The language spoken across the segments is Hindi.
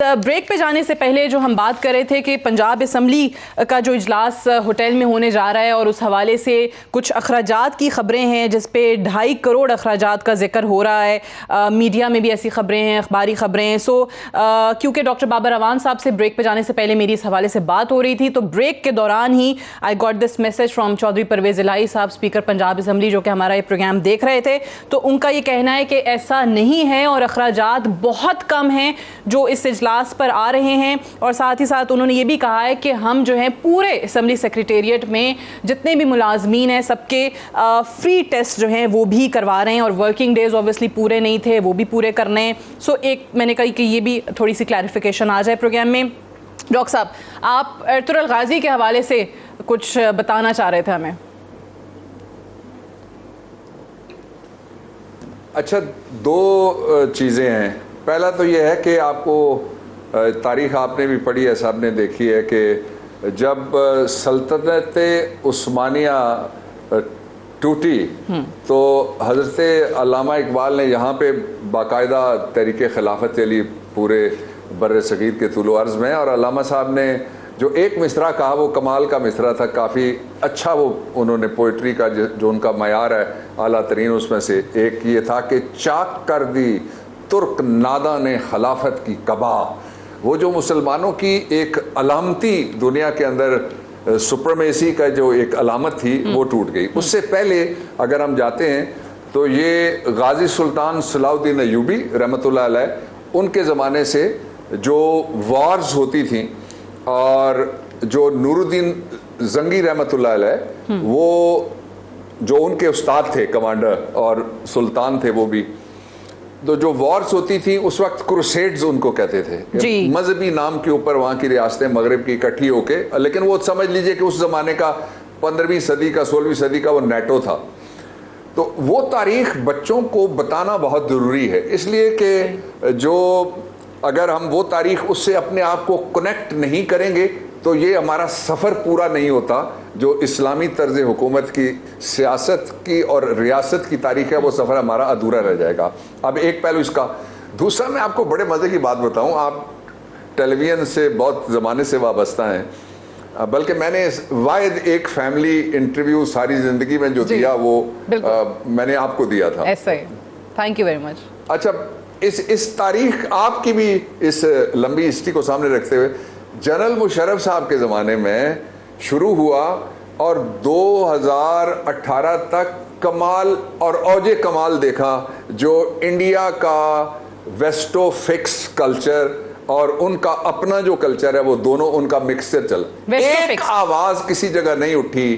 ब्रेक पे जाने से पहले जो हम बात कर रहे थे कि पंजाब असम्बली का जो इजलास होटल में होने जा रहा है और उस हवाले से कुछ अखराजात की ख़बरें हैं जिस पे 2.5 करोड़ अखराजात का जिक्र हो रहा है। मीडिया में भी ऐसी ख़बरें हैं, अखबारी ख़बरें हैं। क्योंकि डॉक्टर बाबर अवान साहब से ब्रेक पे जाने से पहले मेरी इस हवाले से बात हो रही थी, तो ब्रेक के दौरान ही I got this message from Chaudhry Pervaiz Elahi साहब, स्पीकर पंजाब असम्बली, जो कि हमारा ये प्रोग्राम देख रहे थे। तो उनका ये कहना है कि ऐसा नहीं है और अखराजात बहुत कम हैं जो इस इजलास पर आ रहे हैं। और साथ ही साथ उन्होंने ये भी कहा है कि हम जो है पूरे असम्बली सेक्रेटेरिएट में जितने भी मुलाजमीन हैं सबके फ्री टेस्ट जो हैं वो भी करवा रहे हैं और वर्किंग डेज ऑब्वियसली पूरे नहीं थे, वो भी पूरे करने हैं। सो एक मैंने कही कि ये भी थोड़ी सी क्लैरिफिकेशन आ जाए प्रोग्राम में। डॉक्टर साहब, आप अर्तुगरुल गाजी के हवाले से कुछ बताना चाह रहे थे हमें। अच्छा, दो चीज़ें हैं। पहला तो ये है कि आपको तारीख़ आपने भी पढ़ी है, सब ने देखी है कि जब सल्तनत उस्मानिया टूटी तो हज़रत अल्लामा इकबाल ने यहाँ पे बाकायदा तहरीक खिलाफत चली पूरे बर सगीर के तुलो अर्ज़ में, और अल्लामा साहब ने जो एक मिसरा कहा वो कमाल का मिसरा था, काफ़ी अच्छा वो उन्होंने पोइट्री का जो उनका मयार है आला तरीन, उसमें से एक ये था कि चाक कर दी तुर्क नादा ने खिलाफत की कबा। वो जो मुसलमानों की एक अलामती दुनिया के अंदर सुप्रमेसी का जो एक अलामत थी वो टूट गई। उससे पहले अगर हम जाते हैं तो ये गाजी सुल्तान सलाउद्दीन अय्यूबी रहमतुल्लाह अलैह, उनके ज़माने से जो वॉर्स होती थी और जो नूरुद्दीन जंगी रहमतुल्लाह अलैह, वो जो उनके उस्ताद थे, कमांडर और सुल्तान थे वो भी, तो जो वॉर्स होती थी उस वक्त क्रूसेड्स उनको कहते थे, मजहबी नाम के ऊपर वहाँ की रियासतें मगरिब की इकट्ठी होके, लेकिन वो समझ लीजिए कि उस ज़माने का 15वीं सदी का 16वीं सदी का वो नेटो था। तो वो तारीख़ बच्चों को बताना बहुत ज़रूरी है, इसलिए कि जो अगर हम वो तारीख़ उससे अपने आप को कनेक्ट नहीं करेंगे तो ये हमारा सफ़र पूरा नहीं होता। जो इस्लामी तर्ज़ हुकूमत की, सियासत की और रियासत की तारीख़ है, वो सफ़र हमारा अधूरा रह जाएगा। अब एक पहलू इसका। दूसरा, मैं आपको बड़े मज़े की बात बताऊं, आप टेलीविज़न से बहुत ज़माने से वाबस्ता हैं, बल्कि मैंने वाहिद एक फैमिली इंटरव्यू सारी ज़िंदगी में जो दिया वो मैंने आपको दिया था। ऐसा ही, थैंक यू वेरी मच। अच्छा, इस तारीख़ आपकी भी इस लंबी हिस्ट्री को सामने रखते हुए, जनरल मुशर्रफ साहब के ज़माने में शुरू हुआ और 2018 तक कमाल और औजे कमाल देखा, जो इंडिया का वेस्टो फिक्स कल्चर और उनका अपना जो कल्चर है वो दोनों उनका मिक्सचर चला। एक आवाज़ किसी जगह नहीं उठी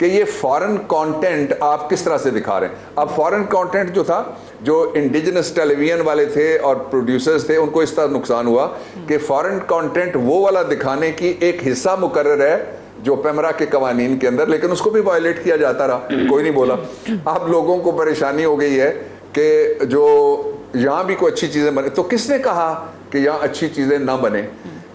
कि ये फॉरेन कंटेंट आप किस तरह से दिखा रहे हैं। अब फॉरेन कंटेंट जो था, जो इंडिजिनस टेलीविजन वाले थे और प्रोड्यूसर्स थे, उनको इस तरह नुकसान हुआ कि फॉरेन कंटेंट वो वाला दिखाने की एक हिस्सा मुकर्रर है जो पैमरा के कवानीन के अंदर, लेकिन उसको भी वायलेट किया जाता रहा, कोई नहीं बोला। अब लोगों को परेशानी हो गई है कि जो यहाँ भी कोई अच्छी चीज़ें बने, तो किसने कहा कि यहाँ अच्छी चीज़ें ना बने?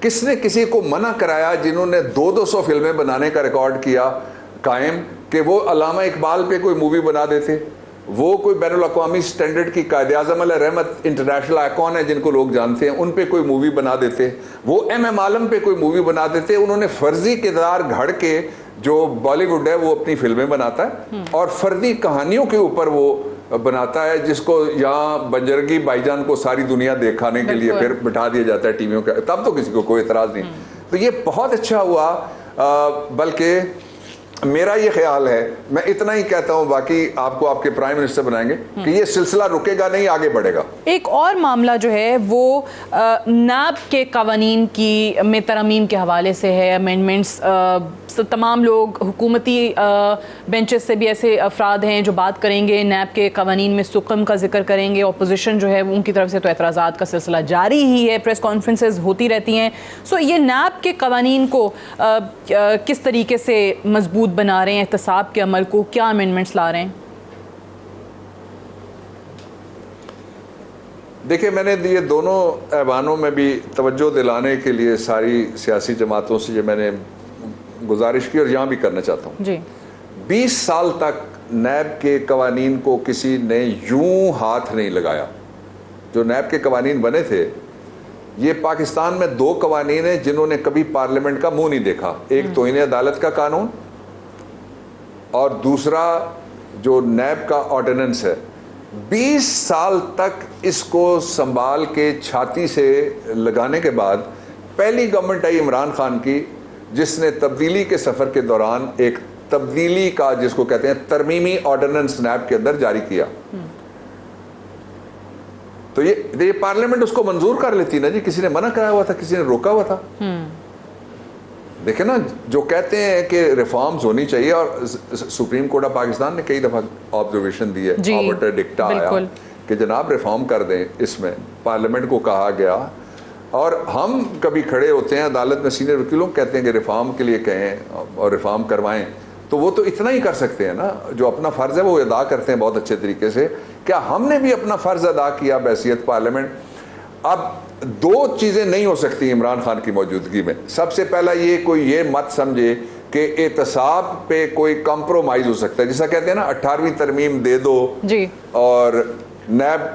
किसने किसी को मना कराया जिन्होंने 200 फिल्में बनाने का रिकॉर्ड किया कायम, कि वो अल्लामा इकबाल पे कोई मूवी बना देते, वो कोई बैनुल अक़वामी स्टैंडर्ड की कायद-ए-आज़म रहमत इंटरनेशनल आइकॉन है जिनको लोग जानते हैं, उन पे कोई मूवी बना देते, वो MM आलम पे कोई मूवी बना देते। उन्होंने फर्जी किरदार घड़ के, जो बॉलीवुड है वो अपनी फिल्में बनाता है और फर्जी कहानियों के ऊपर वो बनाता है, जिसको यहाँ बंजरगी भाईजान को सारी दुनिया दिखाने के लिए फिर बिठा दिया जाता है टीवियों के, तब तो किसी को कोई एतराज़ नहीं। तो ये बहुत अच्छा हुआ, बल्कि मेरा ये ख्याल है, मैं इतना ही कहता हूँ, बाकी आपको आपके प्राइम मिनिस्टर बनाएंगे, कि ये सिलसिला रुकेगा नहीं, आगे बढ़ेगा। एक और मामला जो है वो नैब के कवानीन की में तरमीम के हवाले से है, अमेंडमेंट्स। तमाम लोग हुकूमती बेंचेस से भी ऐसे अफराद हैं जो बात करेंगे, नैब के कवानीन में सुकम का जिक्र करेंगे। अपोजिशन जो है उनकी तरफ से तो एतराज़ात का सिलसिला जारी ही है, प्रेस कॉन्फ्रेंसेस होती रहती हैं। सो ये नैब के कवानीन को किस तरीके से मजबूत बना रहे हैं, एहतसाब के अमल को क्या अमेंडमेंट्स ला रहे हैं? देखिए, मैंने ये दोनों ऐवानों में भी तवज्जो दिलाने के लिए सारी सियासी जमातों से ये मैंने गुजारिश की और यहाँ भी करना चाहता हूँ जी। 20 साल तक नैब के कवानीन को किसी ने यूं हाथ नहीं लगाया, जो नैब के कवानीन बने थे, ये पाकिस्तान में 2 कवानीन हैं जिन्होंने कभी पार्लियामेंट का मुंह नहीं देखा। एक तौहीन अदालत का कानून और दूसरा जो नैब का ऑर्डिनेंस है। 20 साल तक इसको संभाल के छाती से लगाने के बाद पहली गवर्नमेंट आई इमरान खान की, जिसने तब्दीली के सफ़र के दौरान एक तब्दीली का, जिसको कहते हैं तरमीमी ऑर्डिनेंस, नैब के अंदर जारी किया। तो ये पार्लियामेंट उसको मंजूर कर लेती ना जी, किसी ने मना कराया हुआ था, किसी ने रोका हुआ था। देखे ना, जो कहते हैं कि रिफॉर्म्स होनी चाहिए, और सुप्रीम कोर्ट ऑफ पाकिस्तान ने कई दफा ऑब्जर्वेशन दी है, ऑर्डर डिक्टा आया कि जनाब रिफॉर्म कर दें। इसमें पार्लियामेंट को कहा गया, और हम कभी खड़े होते हैं अदालत में, सीनियर वकीलों कहते हैं कि रिफॉर्म के लिए कहें और रिफॉर्म करवाएं, तो वो तो इतना ही कर सकते हैं ना, जो अपना फ़र्ज़ है वो अदा करते हैं बहुत अच्छे तरीके से। क्या हमने भी अपना फ़र्ज़ अदा किया बैसियत पार्लियामेंट? अब 2 चीज़ें नहीं हो सकती इमरान खान की मौजूदगी में। सबसे पहला ये, कोई ये मत समझे कि एहतसाब पे कोई कॉम्प्रोमाइज़ हो सकता है, जैसा कहते हैं ना 18वीं तरमीम दे दो जी और नैब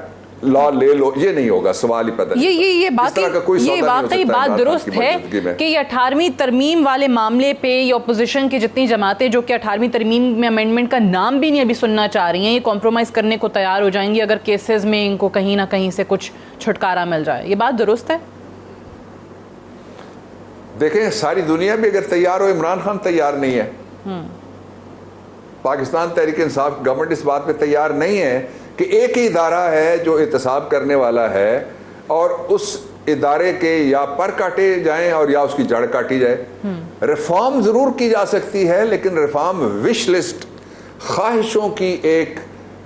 लॉ ले लो, ये नहीं होगा, सवाल ही पता नहीं। ये वाकई बात दुरुस्त है कि ये 18वीं तरमीम वाले मामले पे ये अपोजिशन की जितनी जमातें जो कि 18वीं तरमीम में अमेंडमेंट का नाम भी नहीं अभी सुनना चाह रही हैं, ये कॉम्प्रोमाइज़ करने को तैयार हो जाएंगी अगर केसेस में इनको कहीं ना कहीं से कुछ छुटकारा मिल जाए। ये बात दुरुस्त है। देखें, सारी दुनिया भी अगर तैयार हो, इमरान खान तैयार नहीं है। पाकिस्तान तहरीक इंसाफ गवर्नमेंट इस बात पे तैयार नहीं है कि एक ही इदारा है जो एहतसाब करने वाला है, और उस इदारे के या पर काटे जाएं और या उसकी जड़ काटी जाए। रिफॉर्म ज़रूर की जा सकती है, लेकिन रिफॉर्म विश लिस्ट, ख्वाहिशों की एक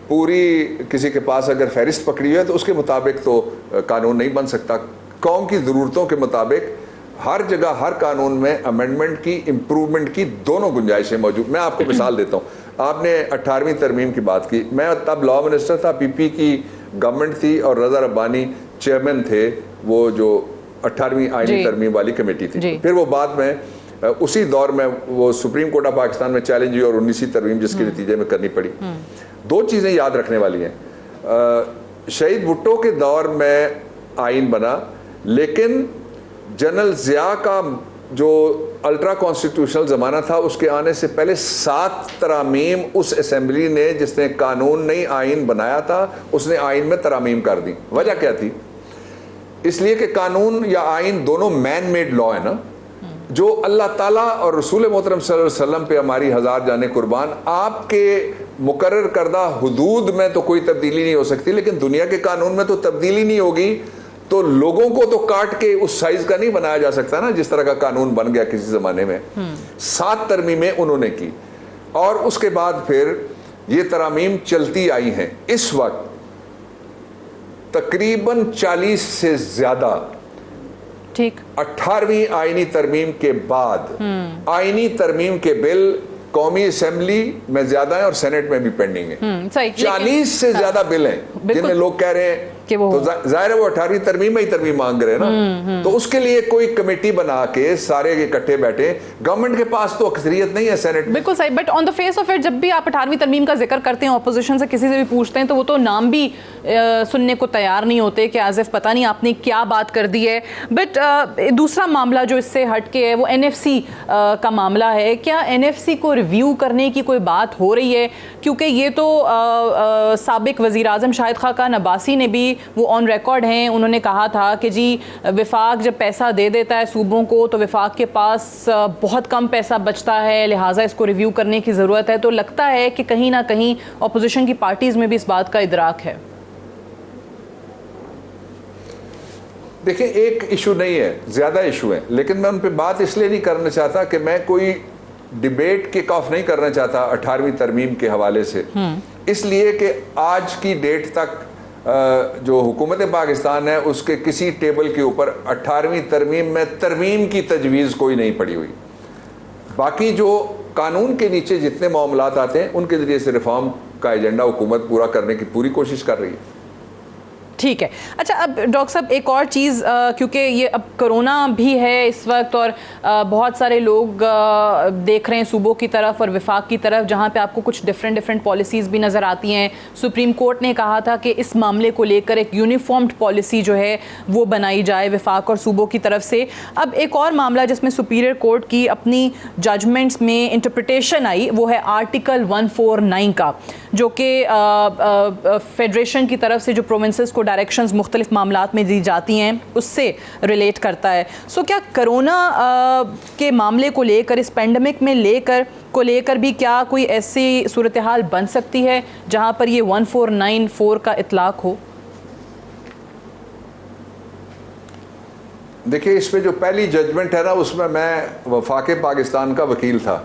पूरी, किसी के पास अगर फहरिस्त पकड़ी हुई है तो उसके मुताबिक तो कानून नहीं बन सकता। कौम की ज़रूरतों के मुताबिक हर जगह, हर कानून में अमेंडमेंट की, इम्प्रूवमेंट की दोनों गुंजाइशें मौजूद। मैं आपको मिसाल देता हूँ, आपने 18वीं तरमीम की बात की, मैं तब लॉ मिनिस्टर था, पीपी की गवर्नमेंट थी और रज़ा रब्बानी चेयरमैन थे, वो जो 18वीं आईनी तरमीम वाली कमेटी थी। फिर वो बाद में उसी दौर में वो सुप्रीम कोर्ट ऑफ पाकिस्तान में चैलेंज हुई और 19वीं तरमीम जिसके नतीजे में करनी पड़ी। 2 चीज़ें याद रखने वाली हैं, शहीद भुट्टो के दौर में आइन बना, लेकिन जनरल ज़िया का जो अल्ट्रा कॉन्स्टिट्यूशनल ज़माना था, उसके आने से पहले 7 तरामीम उस असेंबली ने, जिसने कानून नहीं आइन बनाया था, उसने आइन में तरामीम कर दी। वजह क्या थी? इसलिए कि कानून या आइन दोनों मैन मेड लॉ है ना, जो अल्लाह ताला और रसूल मोहतरम सल्लल्लाहु अलैहि वसल्लम पे हमारी हज़ार जाने कुर्बान, आपके मुकर्रर करदा हुदूद में तो कोई तब्दीली नहीं हो सकती, लेकिन दुनिया के कानून में तो तब्दीली नहीं होगी, तो लोगों को तो काट के उस साइज का नहीं बनाया जा सकता ना, जिस तरह का कानून बन गया किसी ज़माने में। 7 तरमीमें उन्होंने की, और उसके बाद फिर ये तरामीम चलती आई हैं। इस वक्त तकरीबन 40 से ज़्यादा, ठीक, 18वीं आईनी तरमीम के बाद आईनी तरमीम के बिल कौमी असेंबली में ज्यादा है और सेनेट में भी पेंडिंग है। 40 से ज्यादा बिल हैं जिनमें लोग कह रहे हैं कि वो, तो जाहिर है वो 18वीं तरमीम में ही तरमीम मांग रहे हैं ना। तो उसके लिए कोई कमेटी बना के सारे इकट्ठे बैठे, गवर्नमेंट के पास तो अक्सरियत नहीं है सेनेट में। बिल्कुल सही, but on the face of it जब भी आप 18वीं तरमीम का जिक्र करते हैं, ऑपोजिशन से किसी से भी पूछते हैं, तो वो तो नाम भी सुनने को तैयार नहीं होते कि आज़िफ पता नहीं आपने क्या बात कर दी है। बट दूसरा मामला जो इससे हट के है वो NFC का मामला है। क्या NFC को रिव्यू करने की कोई बात हो रही है? क्योंकि ये तो साबिक वज़ीर आज़म शाहिद खाकान अब्बासी ने भी, वो ऑन रिकॉर्ड हैं, उन्होंने कहा था कि जी विफाक जब पैसा दे देता है सूबों को तो विफाक के पास बहुत कम पैसा बचता है, लिहाजा इसको रिव्यू करने की ज़रूरत है। तो लगता है कि कहीं ना कहीं अपोजिशन की पार्टीज़ में भी इस बात का इदराक है। देखिए, एक इशू नहीं है, ज़्यादा इशू है, लेकिन मैं उन पर बात इसलिए नहीं करना चाहता कि मैं कोई डिबेट किक ऑफ नहीं करना चाहता 18वीं तरमीम के हवाले से, इसलिए कि आज की डेट तक जो हुकूमत पाकिस्तान है उसके किसी टेबल के ऊपर 18वीं तरमीम में तरमीम की तजवीज़ कोई नहीं पड़ी हुई। बाकी जो कानून के नीचे जितने मामलात आते हैं उनके ज़रिए से रिफॉर्म का एजेंडा हुकूमत पूरा करने की पूरी कोशिश कर रही है। ठीक है। अच्छा, अब डॉक्टर साहब एक और चीज़, क्योंकि ये अब कोरोना भी है इस वक्त और बहुत सारे लोग देख रहे हैं सूबों की तरफ और विफाक की तरफ, जहाँ पे आपको कुछ डिफरेंट पॉलिसीज़ भी नज़र आती हैं। सुप्रीम कोर्ट ने कहा था कि इस मामले को लेकर एक यूनिफॉर्म्ड पॉलिसी जो है वो बनाई जाए विफाक और सूबों की तरफ से। अब एक और मामला जिसमें सुपीरियर कोर्ट की अपनी जजमेंट्स में इंटरप्रिटेशन आई वो है आर्टिकल 149 का, जो कि फेडरेशन की तरफ से जो प्रोविंसेस को डायरेक्शंस मुख्तलिफ मामलात में दी जाती हैं उससे रिलेट करता है। सो क्या कोरोना के मामले को लेकर, इस पेंडेमिक में लेकर भी क्या कोई ऐसी सूरत हाल बन सकती है जहां पर ये 1494 का इतलाक हो? देखिए, इसमें जो पहली जजमेंट है ना, उसमें मैं वफाक पाकिस्तान का वकील था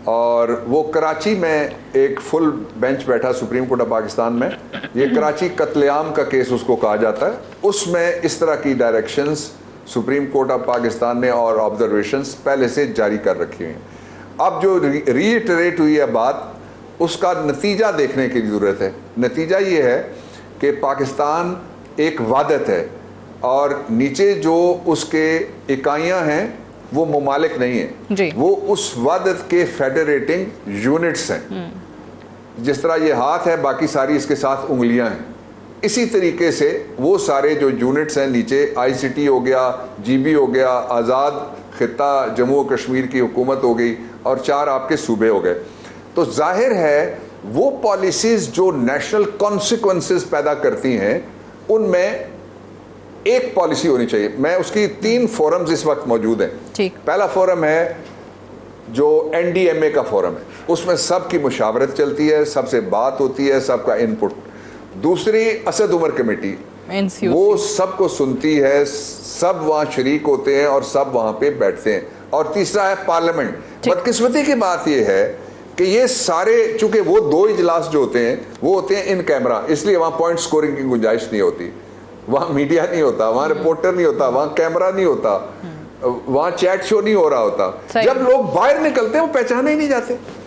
और वो कराची में एक फुल बेंच बैठा सुप्रीम कोर्ट ऑफ पाकिस्तान में। ये कराची कत्लेआम का केस उसको कहा जाता है। उसमें इस तरह की directions supreme court of Pakistan ने और ऑब्जर्वेशंस पहले से जारी कर रखी हैं। अब जो रीइटरेट हुई है बात, उसका नतीजा देखने की ज़रूरत है। नतीजा ये है कि पाकिस्तान एक वादत है और नीचे जो उसके इकाइयाँ हैं वो मुमालिक नहीं है, वो उस वादत के फेडरेटिंग यूनिट्स हैं। जिस तरह ये हाथ है, बाकी सारी इसके साथ उंगलियां हैं। इसी तरीके से वो सारे जो यूनिट्स हैं नीचे, ICT हो गया, GB हो गया, आज़ाद खिता जम्मू कश्मीर की हुकूमत हो गई और 4 आपके सूबे हो गए। तो जाहिर है वो पॉलिसीज़ जो नेशनल कॉन्सिक्वेंसेस पैदा करती हैं उनमें एक पॉलिसी होनी चाहिए। मैं उसकी 3 फोरम्स इस वक्त मौजूद हैं। पहला फोरम है जो NDMA का फोरम है, उसमें सबकी मुशावरत चलती है, सबसे बात होती है, सबका इनपुट। दूसरी असद उमर कमेटी, वो सबको सुनती है, सब वहाँ शरीक होते हैं और सब वहाँ पे बैठते हैं। और तीसरा है पार्लियामेंट। बदकिस्मती की बात यह है कि ये सारे, चूंकि वो 2 इजलास जो होते हैं वो होते हैं इन कैमरा, इसलिए वहाँ पॉइंट स्कोरिंग की गुंजाइश नहीं होती। वहाँ मीडिया नहीं होता, वहाँ रिपोर्टर नहीं होता, वहाँ कैमरा नहीं होता, वहाँ चैट शो नहीं हो रहा होता। जब लोग बाहर निकलते हैं वो पहचाने ही नहीं जाते।